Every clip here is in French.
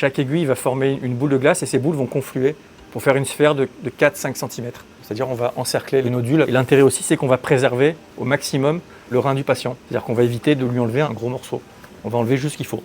Chaque aiguille va former une boule de glace et ces boules vont confluer pour faire une sphère de 4-5 cm. C'est-à-dire on va encercler le nodule. Et l'intérêt aussi, c'est qu'on va préserver au maximum le rein du patient. C'est-à-dire qu'on va éviter de lui enlever un gros morceau. On va enlever juste ce qu'il faut.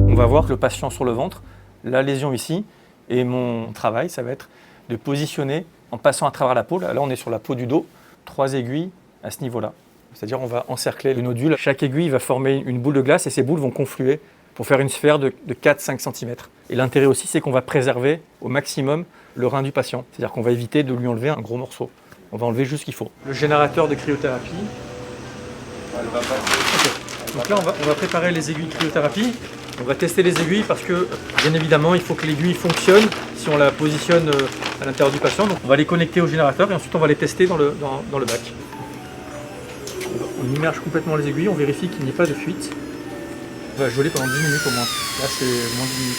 On va voir le patient sur le ventre, la lésion ici, et mon travail, ça va être de positionner en passant à travers la peau. Là, on est sur la peau du dos, 3 aiguilles à ce niveau-là. C'est-à-dire on va encercler le nodule. Chaque aiguille va former une boule de glace et ces boules vont confluer pour faire une sphère de 4-5 cm. Et l'intérêt aussi, c'est qu'on va préserver au maximum le rein du patient. C'est-à-dire qu'on va éviter de lui enlever un gros morceau. On va enlever juste ce qu'il faut. Le générateur de cryothérapie. Okay. Donc là, on va préparer les aiguilles de cryothérapie. On va tester les aiguilles parce que, bien évidemment, il faut que l'aiguille fonctionne si on la positionne à l'intérieur du patient. Donc on va les connecter au générateur et ensuite on va les tester dans le bac. On immerge complètement les aiguilles, on vérifie qu'il n'y ait pas de fuite. On va geler pendant 10 minutes au moins. Là, c'est moins 10 minutes.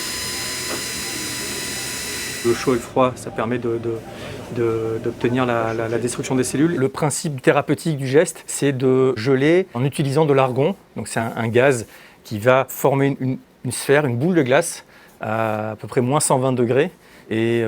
Le chaud et le froid, ça permet d'obtenir la destruction des cellules. Le principe thérapeutique du geste, c'est de geler en utilisant de l'argon. Donc c'est un gaz qui va former une sphère, une boule de glace à peu près moins 120 degrés. Et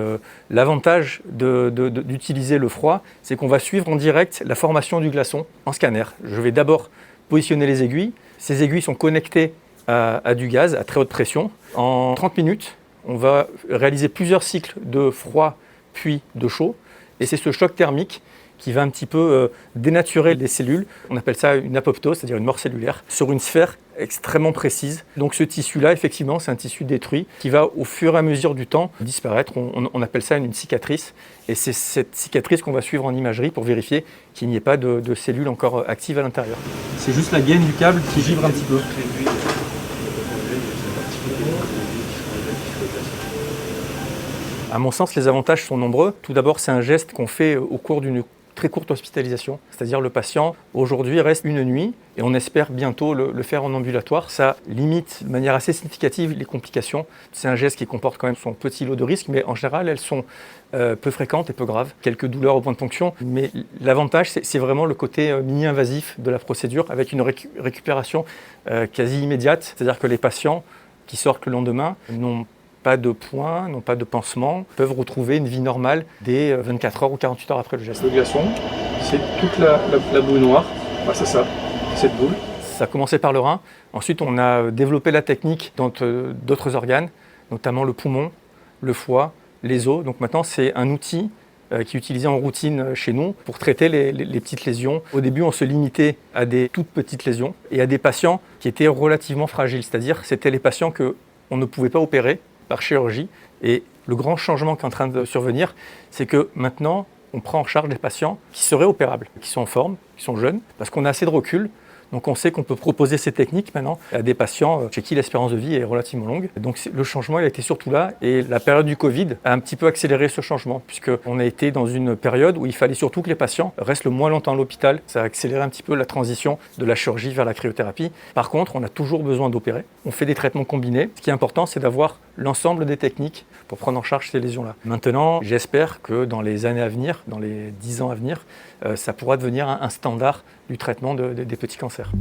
l'avantage d'utiliser le froid, c'est qu'on va suivre en direct la formation du glaçon en scanner. Je vais d'abord positionner les aiguilles. Ces aiguilles sont connectées à du gaz à très haute pression. En 30 minutes, on va réaliser plusieurs cycles de froid puis de chaud. Et c'est ce choc thermique qui va un petit peu dénaturer les cellules. On appelle ça une apoptose, c'est-à-dire une mort cellulaire, sur une sphère extrêmement précise. Donc ce tissu-là, effectivement, c'est un tissu détruit qui va, au fur et à mesure du temps, disparaître. On appelle ça une cicatrice. Et c'est cette cicatrice qu'on va suivre en imagerie pour vérifier qu'il n'y ait pas de cellules encore actives à l'intérieur. C'est juste la gaine du câble qui givre un petit peu. À mon sens, les avantages sont nombreux. Tout d'abord, c'est un geste qu'on fait au cours d'une très courte hospitalisation. C'est-à-dire le patient, aujourd'hui, reste une nuit et on espère bientôt le faire en ambulatoire. Ça limite de manière assez significative les complications. C'est un geste qui comporte quand même son petit lot de risques, mais en général, elles sont peu fréquentes et peu graves. Quelques douleurs au point de ponction, mais l'avantage, c'est vraiment le côté mini-invasif de la procédure avec une récupération quasi immédiate. C'est-à-dire que les patients qui sortent le lendemain n'ont pas de points, n'ont pas de pansement, peuvent retrouver une vie normale dès 24 heures ou 48 heures après le geste. Le glaçon, c'est toute la boule noire, c'est ça, cette boule. Ça a commencé par le rein, ensuite on a développé la technique dans d'autres organes, notamment le poumon, le foie, les os. Donc maintenant c'est un outil qui est utilisé en routine chez nous pour traiter les petites lésions. Au début, on se limitait à des toutes petites lésions et à des patients qui étaient relativement fragiles, c'est-à-dire c'était les patients qu'on ne pouvait pas opérer par chirurgie. Et le grand changement qui est en train de survenir, c'est que maintenant, on prend en charge des patients qui seraient opérables, qui sont en forme, qui sont jeunes, parce qu'on a assez de recul. Donc on sait qu'on peut proposer ces techniques maintenant à des patients chez qui l'espérance de vie est relativement longue. Donc le changement, il a été surtout là. Et la période du Covid a un petit peu accéléré ce changement, puisqu'on a été dans une période où il fallait surtout que les patients restent le moins longtemps à l'hôpital. Ça a accéléré un petit peu la transition de la chirurgie vers la cryothérapie. Par contre, on a toujours besoin d'opérer. On fait des traitements combinés. Ce qui est important, c'est d'avoir l'ensemble des techniques pour prendre en charge ces lésions-là. Maintenant, j'espère que dans les années à venir, dans les 10 ans à venir, ça pourra devenir un standard du traitement des petits cancers.